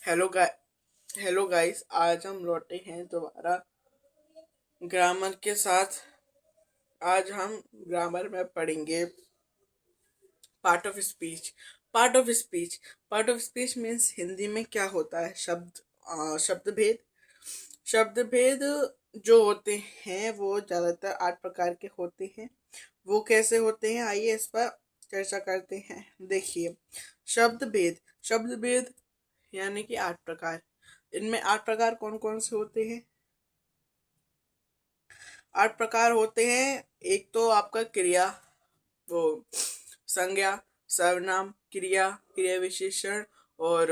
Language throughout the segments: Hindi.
हेलो गा हेलो गाइस, आज हम लौटे हैं दोबारा ग्रामर के साथ। आज हम ग्रामर में पढ़ेंगे part of speech. Part of speech part of speech means Hindi में क्या होता है, शब्द भेद। शब्द भेद जो होते हैं वो ज़्यादातर 8 प्रकार के होते हैं। वो कैसे होते हैं, आइए इस पर चर्चा करते हैं। देखिए, शब्द भेद यानी कि 8 प्रकार। इनमें 8 प्रकार कौन कौन से होते हैं? 8 प्रकार होते हैं। एक तो आपका क्रिया, वो संज्ञा, सर्वनाम, क्रिया, क्रिया विशेषण और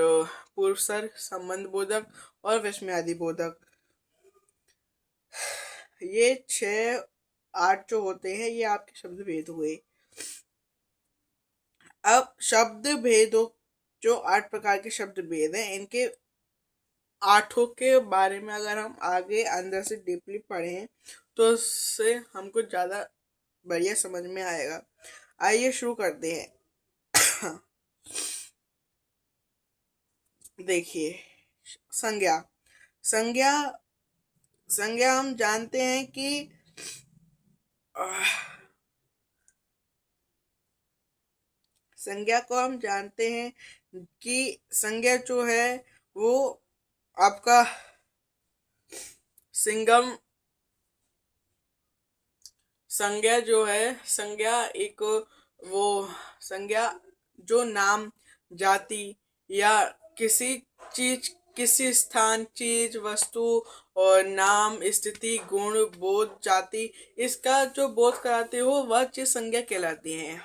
पूर्व सर्ग, संबंध बोधक और विस्मयादि बोधक। ये 6 8 जो होते हैं ये आपके शब्द भेद हुए। अब शब्द भेदों, जो 8 प्रकार के शब्द भेद हैं, इनके आठों के बारे में अगर हम आगे अंदर से डीपली पढ़ें तो उससे हमको ज़्यादा बढ़िया समझ में आएगा। आइए शुरू करते हैं। देखिए, संज्ञा। संज्ञा संज्ञा हम जानते हैं कि आह, संज्ञा को हम जानते हैं कि संज्ञा जो है वो आपका सिंगम। संज्ञा जो है, संज्ञा एक वो संज्ञा जो नाम, जाति या किसी चीज, किसी स्थान, चीज, वस्तु और नाम, स्थिति, गुण, बोध, जाति, इसका जो बोध कराते हो वह चीज संज्ञा कहलाती है।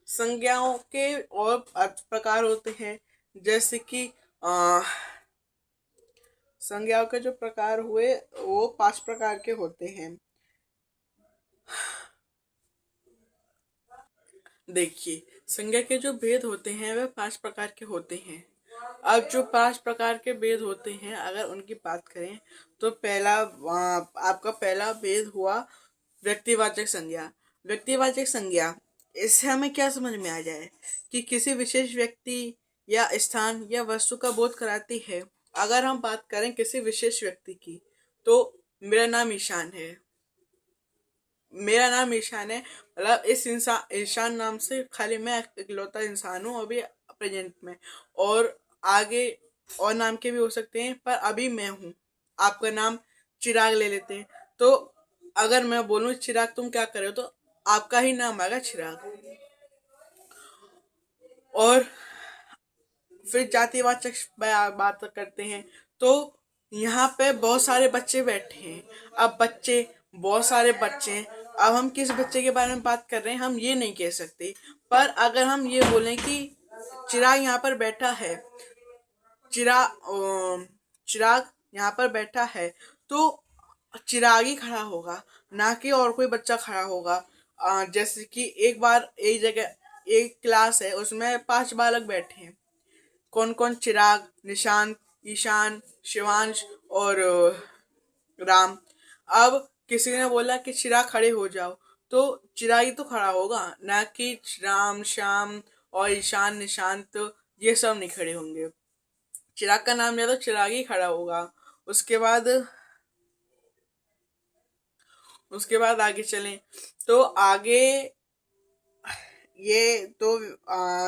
संज्ञाओं के और अर्थ प्रकार होते हैं, जैसे कि अ, संज्ञाओं के जो प्रकार हुए वो 5 प्रकार के होते हैं। देखिए, संज्ञा के जो भेद होते हैं वह 5 प्रकार के होते हैं। अब जो 5 प्रकार के भेद होते हैं, अगर उनकी बात करें तो पहला आपका पहला भेद हुआ व्यक्तिवाचक संज्ञा। व्यक्तिवाचक संज्ञा, इससे हमें क्या समझ में आ जाए कि किसी विशेष व्यक्ति या स्थान या वस्तु का बोध कराती है। अगर हम बात करें किसी विशेष व्यक्ति की, तो मेरा नाम ईशान है। मेरा नाम ईशान है, मतलब इस इंसान ईशान नाम से खाली मैं इकलौता इंसान हूँ अभी प्रेजेंट में। और आगे और नाम के भी हो सकते हैं, पर अभी मैं हूँ। आपका नाम चिराग ले लेते हैं, तो अगर मैं बोलूँ चिराग तुम क्या करे हो, तो आपका ही नाम आएगा चिराग। और फिर जातिवाचक बात करते हैं, तो यहाँ पे बहुत सारे बच्चे बैठे हैं। अब बच्चे, बहुत सारे बच्चे हैं। अब हम किस बच्चे के बारे में बात कर रहे हैं हम ये नहीं कह सकते, पर अगर हम ये बोलें कि चिराग यहाँ पर बैठा है, चिराग यहाँ पर बैठा है, तो चिराग ही खड़ा होगा, ना कि और कोई बच्चा खड़ा होगा। जैसे कि एक बार एक जगह एक क्लास है, उसमें 5 बालक बैठे हैं। कौन कौन? चिराग, निशांत, ईशान, शिवांश और राम। अब किसी ने बोला कि चिराग खड़े हो जाओ, तो चिराग ही तो खड़ा होगा, ना कि राम, श्याम और ईशान, निशांत, ये सब नहीं खड़े होंगे। चिराग का नाम लिया तो चिराग ही खड़ा होगा। उसके बाद उसके बाद आगे चलें, तो आगे ये तो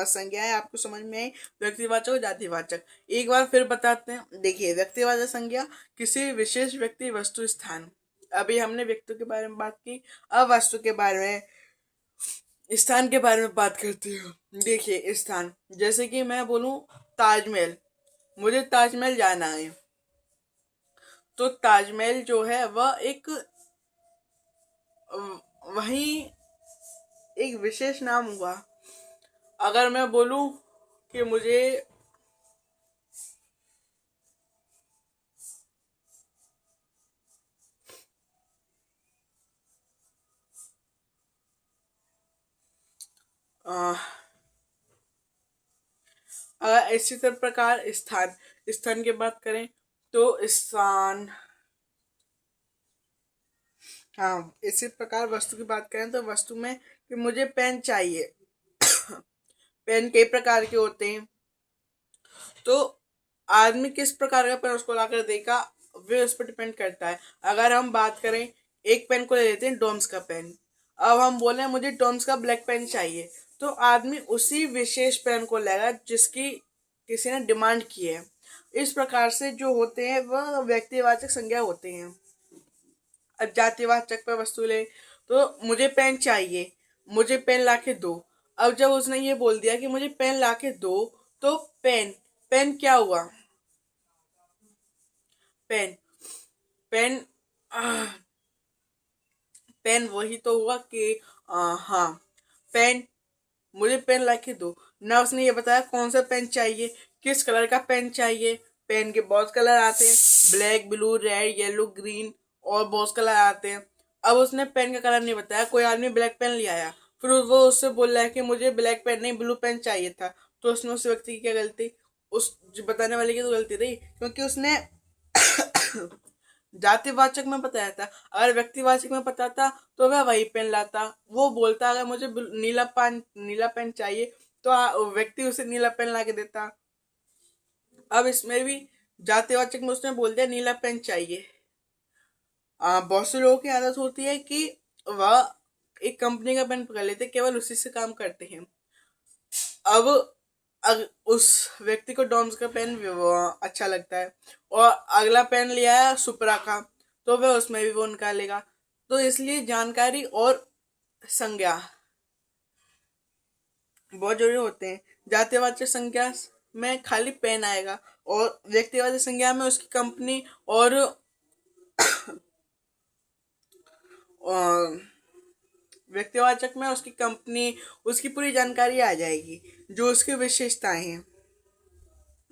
संज्ञाएं आपको समझ में आई, व्यक्तिवाचक और जातिवाचक। एक बार फिर बताते हैं। देखिए, व्यक्तिवाचक संज्ञा किसी विशेष व्यक्ति, वस्तु, स्थान। अभी हमने व्यक्ति के बारे में बात की, अब वस्तु के बारे में, स्थान के बारे में बात करते हैं। देखिए, स्थान, जैसे कि मैं बोलूं ताजमहल, मुझे ताजमहल जाना है, तो ताजमहल जो है वह एक वही एक विशेष नाम हुआ। अगर मैं बोलूं कि मुझे अ, अगर इसी तरह प्रकार स्थान, स्थान की बात करें तो स्थान, हाँ, इसी प्रकार वस्तु की बात करें तो वस्तु में कि मुझे पेन चाहिए। पेन कई प्रकार के होते हैं। तो आदमी किस प्रकार का पेन उसको ला कर देगा वे उस पर डिपेंड करता है। अगर हम बात करें, एक पेन को ले लेते हैं डोम्स का पेन। अब हम बोले मुझे डोम्स का ब्लैक पेन चाहिए, तो आदमी उसी विशेष पेन को लेगा जिसकी किसी ने डिमांड की है। इस प्रकार से जो होते हैं वह व्यक्तिवाचक संज्ञा होते हैं। अब जातिवाचक पे वस्तु ले, तो मुझे पेन चाहिए, मुझे पेन लाके दो। अब जब उसने ये बोल दिया कि मुझे पेन लाके दो, तो पेन, पेन क्या हुआ? पेन, पेन, पेन वही तो हुआ कि हाँ, पेन, मुझे पेन लाके दो। ना उसने ये बताया कौन सा पेन चाहिए, किस कलर का पेन चाहिए। पेन के बहुत कलर आते हैं, black, blue, red, yellow, green, और बहुत कलर आते हैं। अब उसने पेन का कलर नहीं बताया, कोई आदमी ब्लैक पेन ले आया, फिर वो उससे बोल रहा है कि मुझे ब्लैक पेन नहीं ब्लू पेन चाहिए था। तो उसमें उस व्यक्ति की क्या गलती? उस जो बताने वाले की तो गलती रही, क्योंकि उसने जातिवाचक में बताया था। अगर व्यक्तिवाचक में बताता तो वह वही पेन लाता। वो बोलता अगर मुझे नीला पेन चाहिए, तो व्यक्ति उसे नीला पेन ला के देता। अब इसमें भी जातिवाचक में उसने बोल दिया नीला पेन चाहिए। बहुत से लोगों की आदत होती है कि वह एक कंपनी का पेन पकड़ लेते, केवल उसी से काम करते हैं। अब उस व्यक्ति को डॉम्स का पेन अच्छा लगता है, और अगला पेन लिया है सुपरा का, तो वह उसमें भी वो निकालेगा। तो इसलिए जानकारी और संज्ञा बहुत जरूरी होते हैं। जातिवाचक संज्ञा में खाली पेन आएगा, और व्यक्तिवाचक संज्ञा में उसकी कंपनी और व्यक्तिवाचक में उसकी कंपनी, उसकी पूरी जानकारी आ जाएगी, जो उसकी विशेषताएं हैं।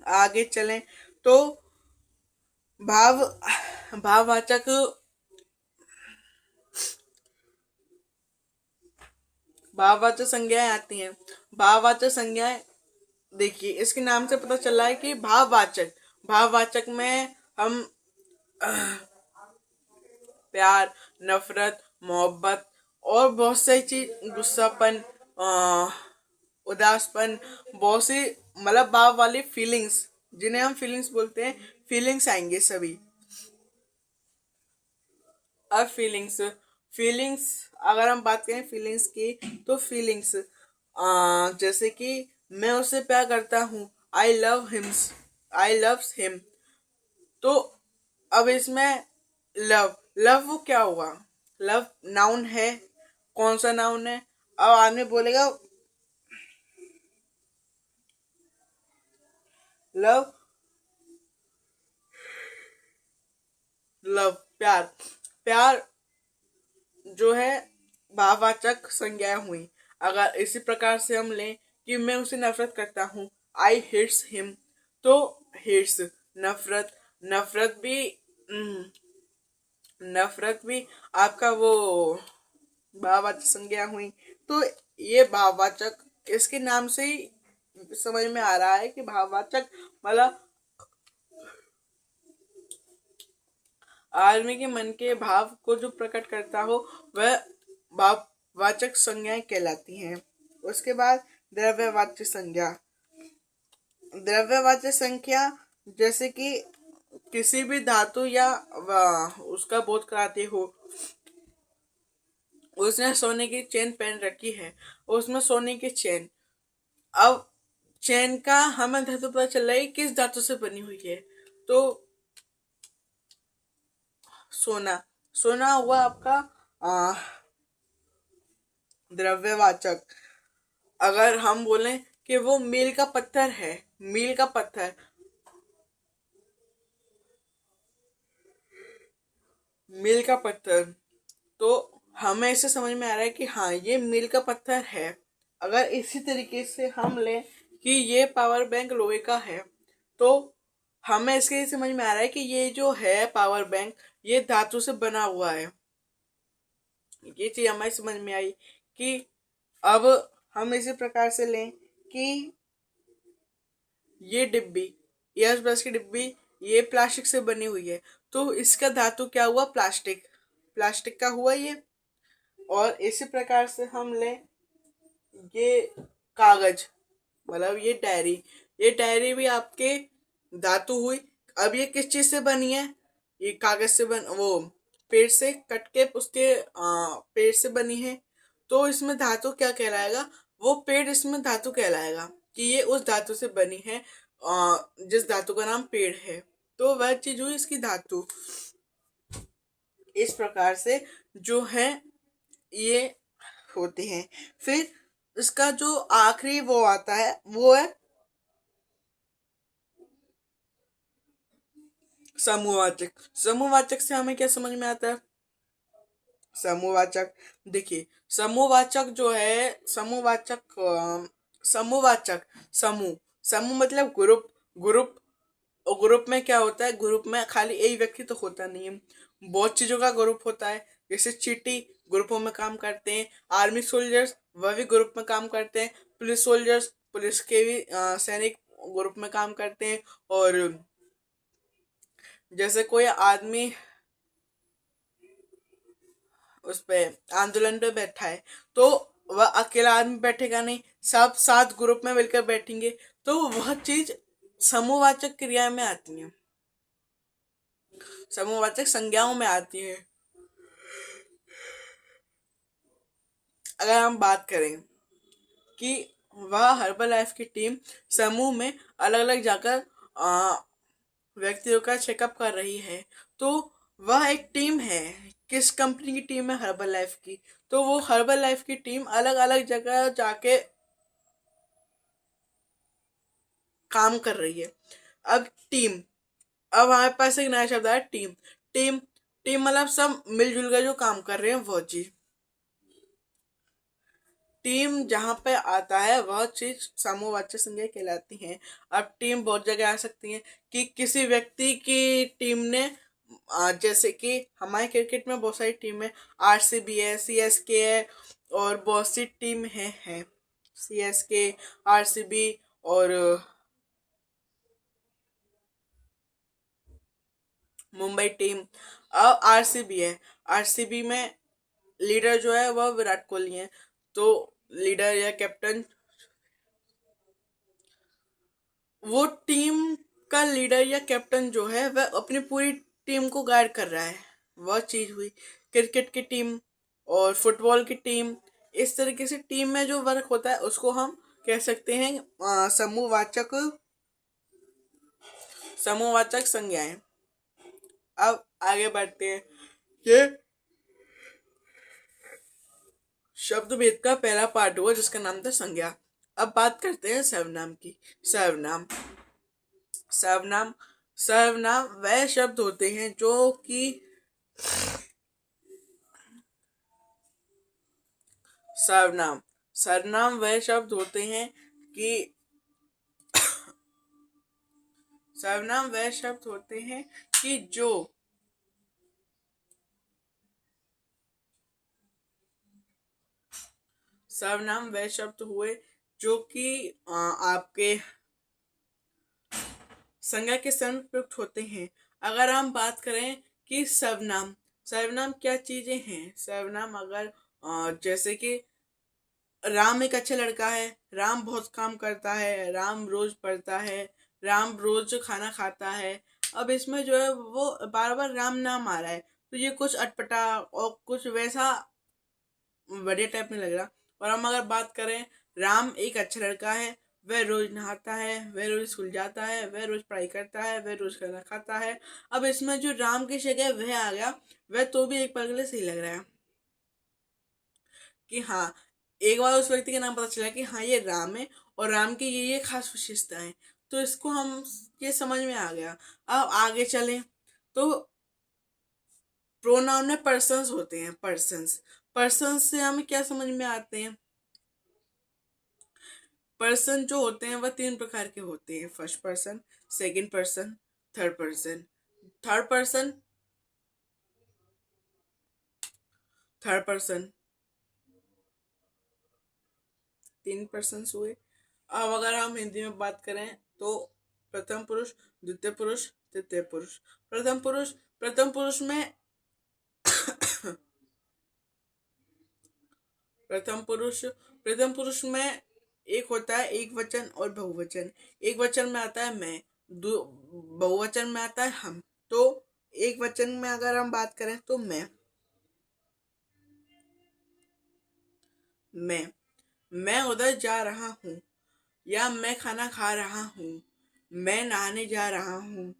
आगे चलें तो भाव भाववाचक भाववाचक संज्ञाएं आती हैं। भाववाचक संज्ञाएं, देखिए इसके नाम से पता चल रहा है कि भाववाचक, भाववाचक में हम प्यार, नफरत, मोहब्बत और बहुत सारी चीज, गुस्सापन, उदासपन, बहुत सी मतलब भाव वाली फीलिंग्स, जिन्हें हम फीलिंग्स बोलते हैं, फीलिंग्स आएंगे सभी। अब फीलिंग्स, फीलिंग्स अगर हम बात करें फीलिंग्स की, तो फीलिंग्स जैसे कि मैं उससे प्यार करता हूँ, I love hymns, I loves him. तो अब इसमें लव, लव वो क्या हुआ? लव नाउन है, कौन सा नाउन है? अब आदमी बोलेगा लव, लव प्यार, प्यार जो है भाववाचक संज्ञाएं हुई। अगर इसी प्रकार से हम लें कि मैं उसे नफरत करता हूँ, आई हेट्स हिम, तो हेट्स नफरत, नफरत भी नफरत भी आपका वो भाववाचक संज्ञा हुई। तो ये भाववाचक, इसके नाम से ही समझ में आ रहा है कि भाववाचक मतलब आदमी के मन के भाव को जो प्रकट करता हो, वह भाववाचक संज्ञाएं कहलाती हैं। उसके बाद द्रव्यवाच्य संज्ञा, द्रव्यवाच्य संख्या जैसे कि किसी भी धातु या उसका बोध कराते हो। उसने सोने की चेन पहन रखी है, उसमें सोने की चेन। अब चेन का हमें धातु पता चल रहा है किस धातु से बनी हुई है, तो सोना, सोना हुआ आपका द्रव्यवाचक। अगर हम बोलें कि वो मील का पत्थर है, मील का पत्थर, मील का पत्थर, तो हमें इससे समझ में आ रहा है कि हाँ ये मील का पत्थर है। अगर इसी तरीके से हम लें कि ये पावर बैंक लोहे का है, तो हमें इसके समझ में आ रहा है कि ये जो है पावर बैंक, ये धातु से बना हुआ है। ये चीज हमें समझ में आई कि अब हम इसी प्रकार से लें कि ये डिब्बी, यस बस की डिब्बी, ये प्लास्टिक से बनी हुई है, तो इसका धातु क्या हुआ? प्लास्टिक, प्लास्टिक का हुआ ये। और इसी प्रकार से हम लें ये कागज, मतलब ये डायरी, ये डायरी भी आपके धातु हुई। अब ये किस चीज से बनी है? ये कागज से बन वो पेड़ से कट के उसके पेड़ से बनी है। तो इसमें धातु क्या कहलाएगा? वो पेड़ इसमें धातु कहलाएगा कि ये उस धातु से बनी है, जिस धातु का नाम पेड़ है। तो वह चीज हुई इसकी धातु। इस प्रकार से जो है ये होते हैं। फिर इसका जो आखिरी वो आता है वो है समूहवाचक। समूहवाचक से हमें क्या समझ में आता है? समूहवाचक, देखिए, समूहवाचक जो है, समूहवाचक, समूह, समूह मतलब ग्रुप। ग्रुप, और ग्रुप में क्या होता है? ग्रुप में खाली एक व्यक्ति तो होता नहीं है, बहुत चीजों का ग्रुप होता है। जैसे चींटी ग्रुपों में काम करते हैं, आर्मी सोल्जर्स वह भी ग्रुप में काम करते हैं, पुलिस सोल्जर्स पुलिस के भी सैनिक ग्रुप में काम करते हैं। और जैसे कोई आदमी उस पे आंदोलन पे बैठा है, तो वह अकेला आदमी बैठेगा नहीं, सब साथ ग्रुप में मिलकर बैठेंगे। तो वह चीज समूहवाचक क्रिया में आती है, समूहवाचक संज्ञाओं में आती है। अगर हम बात करें कि वह हर्बल लाइफ की टीम समूह में अलग अलग जाकर व्यक्तियों का चेकअप कर रही है, तो वह एक टीम है। किस कंपनी की टीम है? हर्बल लाइफ की। तो वो हर्बल लाइफ की टीम अलग अलग जगह जाके काम कर रही है। अब टीम, अब हमारे पास एक नया शब्द आया, टीम। टीम, टीम मतलब सब मिलजुल कर जो काम कर रहे हैं वो चीज। टीम जहाँ पे आता है वह चीज समूहवाचक संज्ञा कहलाती है। अब टीम बहुत जगह आ सकती है कि किसी व्यक्ति की टीम ने जैसे कि हमारे क्रिकेट में बहुत सारी टीम है, आरसीबी है, सीएसके है, और बहुत सी टीम है सीएसके, आरसीबी, और मुंबई टीम। अब आरसीबी है, आरसीबी में लीडर जो है वह विराट कोहली है। तो लीडर या कैप्टन, वो टीम का लीडर या कैप्टन जो है वह अपनी पूरी टीम को गाइड कर रहा है। वह चीज हुई क्रिकेट की टीम और फुटबॉल की टीम। इस तरीके से टीम में जो वर्क होता है उसको हम कह सकते हैं समूहवाचक, समूहवाचक संज्ञाएं। अब आगे बढ़ते हैं। ये शब्द भेद का पहला पार्ट हुआ जिसका नाम था संज्ञा। अब बात करते हैं सर्वनाम की। सर्वनाम, सर्वनाम, सर्वनाम वह शब्द होते हैं जो कि सर्वनाम, सर्वनाम वह शब्द होते हैं कि सर्वनाम वह शब्द होते हैं कि जो सर्वनाम वह शब्द हुए जो कि आपके संज्ञा के समय प्रयुक्त होते हैं। अगर हम बात करें कि सर्वनाम, सर्वनाम क्या चीजें हैं? सर्वनाम अगर जैसे कि राम एक अच्छा लड़का है, राम बहुत काम करता है, राम रोज पढ़ता है, राम रोज खाना खाता है। अब इसमें जो है वो बार बार राम नाम आ रहा है, तो ये कुछ अटपटा और कुछ वैसा बढ़िया टाइप में लग रहा। और हम अगर बात करें, राम एक अच्छा लड़का है, वह रोज नहाता है, वह रोज स्कूल जाता है, वह रोज पढ़ाई करता है, वह रोज खाना खाता है। अब इसमें जो राम की जगह वह आ गया, वह तो भी एक पल के लिए सही लग रहा है कि हाँ, एक बार उस व्यक्ति का नाम पता चला कि हाँ ये राम है और राम की ये खास विशेषता है, तो इसको हम ये समझ में आ गया। अब आगे चलें तो प्रोनाउन में पर्सन्स होते हैं, पर्सन्स। पर्सन्स से हमें क्या समझ में आते हैं? पर्सन जो होते हैं वह तीन प्रकार के होते हैं, first person, second person, third person. Third person, third person, तीन पर्सन हुए। अब अगर हम हिंदी में बात करें तो प्रथम पुरुष, द्वितीय पुरुष, तृतीय पुरुष। प्रथम पुरुष, प्रथम पुरुष में प्रथम पुरुष, प्रथम पुरुष में एक होता है एक वचन और बहुवचन। एक वचन में आता है मैं, दो बहुवचन में आता है हम। तो एक वचन में अगर हम बात करें तो मैं मैं उधर जा रहा हूँ, या मैं खाना खा रहा हूँ, मैं नहाने जा रहा हूँ।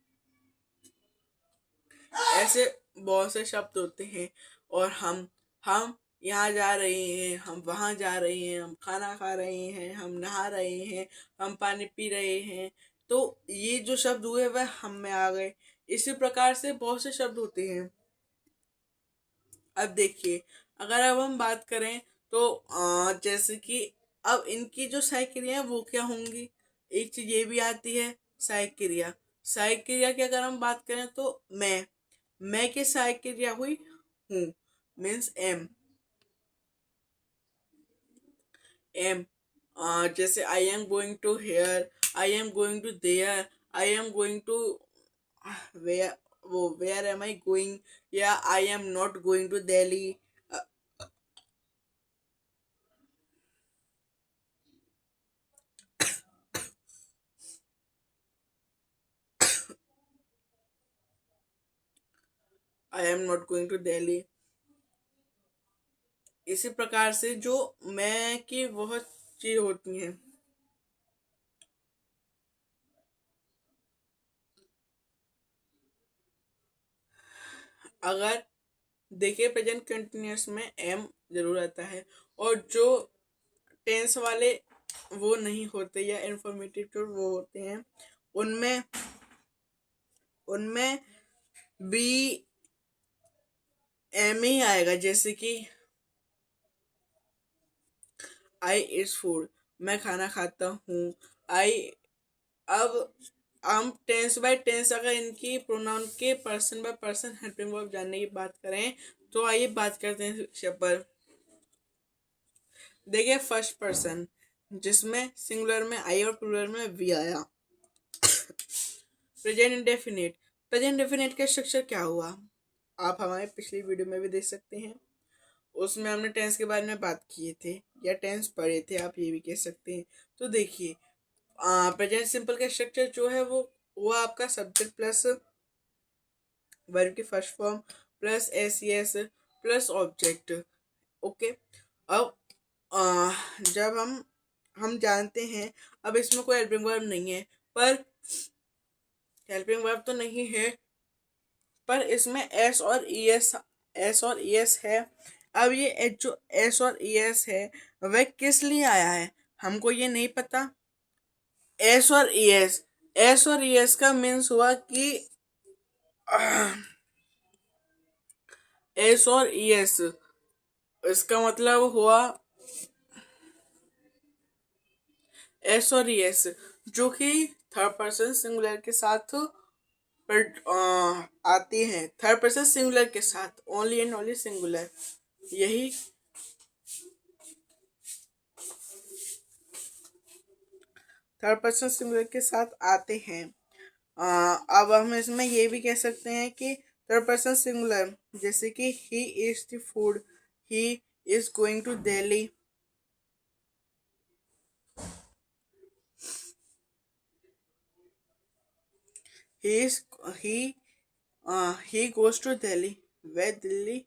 ऐसे बहुत से शब्द होते हैं। और हम यहाँ जा रहे हैं, हम वहाँ जा रहे हैं, हम खाना खा रहे हैं, हम नहा रहे हैं, हम पानी पी रहे हैं। तो ये जो शब्द हुए वह हम में आ गए। इसी प्रकार से बहुत से शब्द होते हैं। अब देखिए, अगर अब हम बात करें तो जैसे कि अब इनकी जो सहायक क्रिया है वो क्या होंगी। एक चीज ये भी आती है सहायक क्रिया। सहायक क्रिया की अगर हम बात करें तो मैं की सहायक क्रिया हुई हूँ, मीन्स एम। जैसे I am going to here, I am going to there, I am going to where, वो वेयर एम आई गोइंग, या I am not going to Delhi. I am not going to Delhi. इसी प्रकार से जो मैं की बहुत चीज होती हैं। अगर देखिए प्रेजेंट कंटिन्यूअस में एम जरूर आता है। और जो टेंस वाले वो नहीं होते या इंफॉर्मेटिव जो वो होते हैं, उनमें उनमें बी एम ही आएगा। जैसे कि आई इज फूड, मैं खाना खाता हूँ। आई। अब हम टेंस बाय टेंस अगर इनकी प्रोनाउन के person by person helping verb जानने की बात करें तो आइए बात करते हैं विषय पर। देखिए फर्स्ट पर्सन जिसमें सिंगुलर में आई और प्लूरल में वी आया। प्रेजेंट इंडेफिनिट, प्रेजेंट इंडेफिनिट का स्ट्रक्चर क्या हुआ आप हमारे पिछली वीडियो में भी देख सकते हैं। उसमें हमने टेंस के बारे में बात किए थे, या टेंस पढ़े थे आप ये भी कह सकते हैं। तो देखिए प्रेजेंट सिंपल का स्ट्रक्चर जो है वो आपका सब्जेक्ट प्लस वर्ब की first form plus S S plus object. Okay. अब जब हम जानते हैं, अब इसमें कोई हेल्पिंग वर्ब नहीं है, पर हेल्पिंग वर्ब तो नहीं है, पर इसमें एस और ई एस है। अब ये जो एस और ई एस है वह किस लिए आया है हमको ये नहीं पता। एस और ई एस, एस और ई एस का मीन्स हुआ कि एस और ई एस, इसका मतलब हुआ एस और ई एस जो कि थर्ड पर्सन सिंगुलर के साथ आती हैं। थर्ड पर्सन सिंगुलर के साथ, ओनली एंड ओनली सिंगुलर, यही थर्ड पर्सन सिंगुलर के साथ आते हैं। अब हम इसमें ये भी कह सकते हैं कि थर्ड पर्सन सिंगुलर, जैसे कि he is the food, he is going to Delhi, he is he he goes to Delhi, वह Delhi,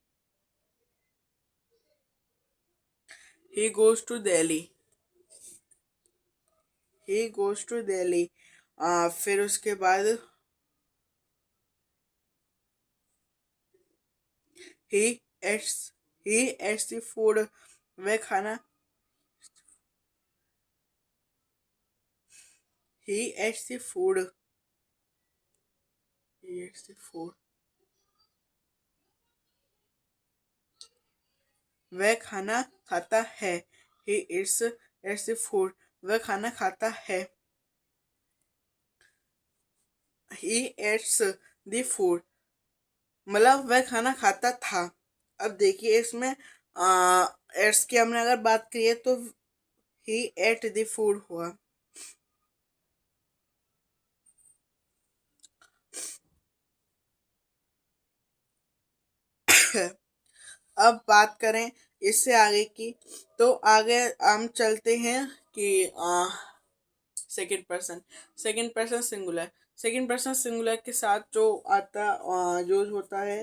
he goes to Delhi, he goes to Delhi. फिर उसके बाद ही एट्स ही एट्स द फूड, वह खाना, he eats the food, he eats the food, वह खाना खाता है। ही इट्स द फूड, वह खाना खाता है। ही एट्स द फूड मतलब वह खाना खाता था। अब देखिए इसमें एट्स की हमने अगर बात की है तो ही एट द फूड हुआ। अब बात करें इससे आगे की, तो आगे हम चलते हैं कि सेकंड पर्सन सिंगुलर के साथ जो आता यूज होता है